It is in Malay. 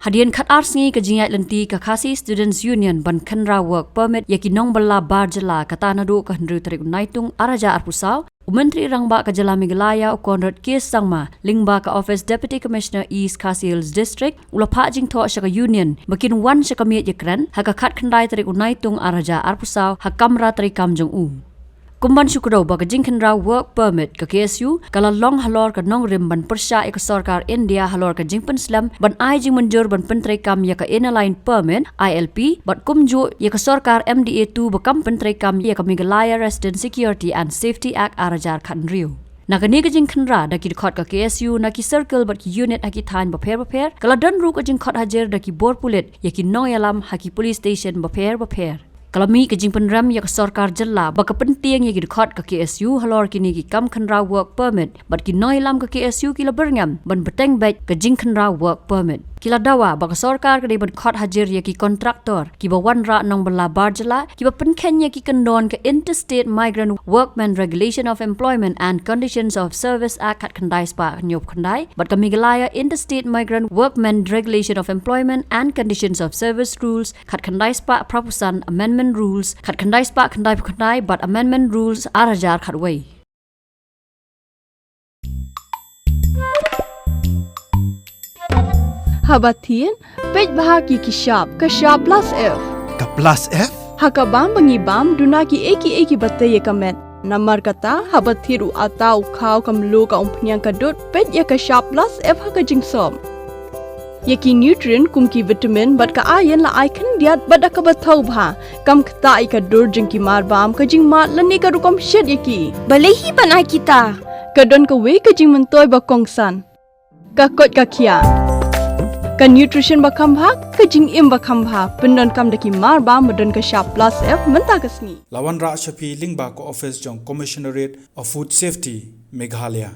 Hadian Khat Arsngi ke jingat lenti ke Khasi Students Union ban Khynra work permit yaki Nongbylla bar Jylla kata nadu ke hendru tarik naitung araja arpusau Menteri Rangba ke Jylla Meghalaya Konrad Kes Sangma lingba ke Office Deputy Commissioner East Khasi Hills District ula pak jing tho shaka union makin wan shaka miet Ïakren haka khat khandai tarik naitung araja arpusau hakamra tarik kamjong u Kumban syukurau baka jing Khynra work permit ke KSU kala long Halor ke nongrim ban persya ke sarkar India Halor ke jing penslam ban ai jing menjur ban pentrai kam ya ke inaline permit ILP bat kumju ya ke sarkar MDA2 bakam pentrai kam ya ke Meghalaya Resident Security and Safety Act arajar khanriu Nakani ke jing Khynra daki Khot ke KSU naki circle bat ki unit haki thain baper kala dan ru ke jing Khot hajer daki bor pulit ya ki Nongyalam haki police station baper Kalami ke jing penram ya ke sarkar Jylla baka penting ya ki Khot ke KSU Halor kini ki kam Khynra work permit bat ki Nongyalam ke KSU kila berngam ban beteng bet ke jing Khynra work permit kila dawa baka sarkar ke ban Khot hajar ya ki kontraktor ki bawan ra Nongbylla bar Jylla ki ba penken ya ki kendon ke Interstate Migrant Workmen Regulation of Employment and Conditions of Service Act kat khandai spa nyop khandai bat ke Meghalaya Interstate Migrant Workmen Regulation of Employment and Conditions of Service Rules kat khandai spa prapusan amendment rules kat khandai spa khandai but amendment rules arajar khatway Habatin, pej bahagi kishap, kashap plus F. Ka plus F? Hakabam bangibam dunaki eki batay kamet. Namar kata habathiru atau kau kamlu ka umpnyang kadut pej ya kashap plus F hakajing som. Yaki nutrient kumki vitamin bat ka ayan la Ïakren diat bat akabatau bha. Kam kata ikadur jengki marbam kajing mat lani karukam shed yaki. Balehi panai kita. Kadon ka we kajing mentoy bakongsan. Ka kot ka kia. Ka nutrition bakam bha kajing im bakam bha pendon kam daki marba medon ka sharp plus F menta kasni Lawan ra shapi lingba ko office jong commissionerate of food safety Meghalaya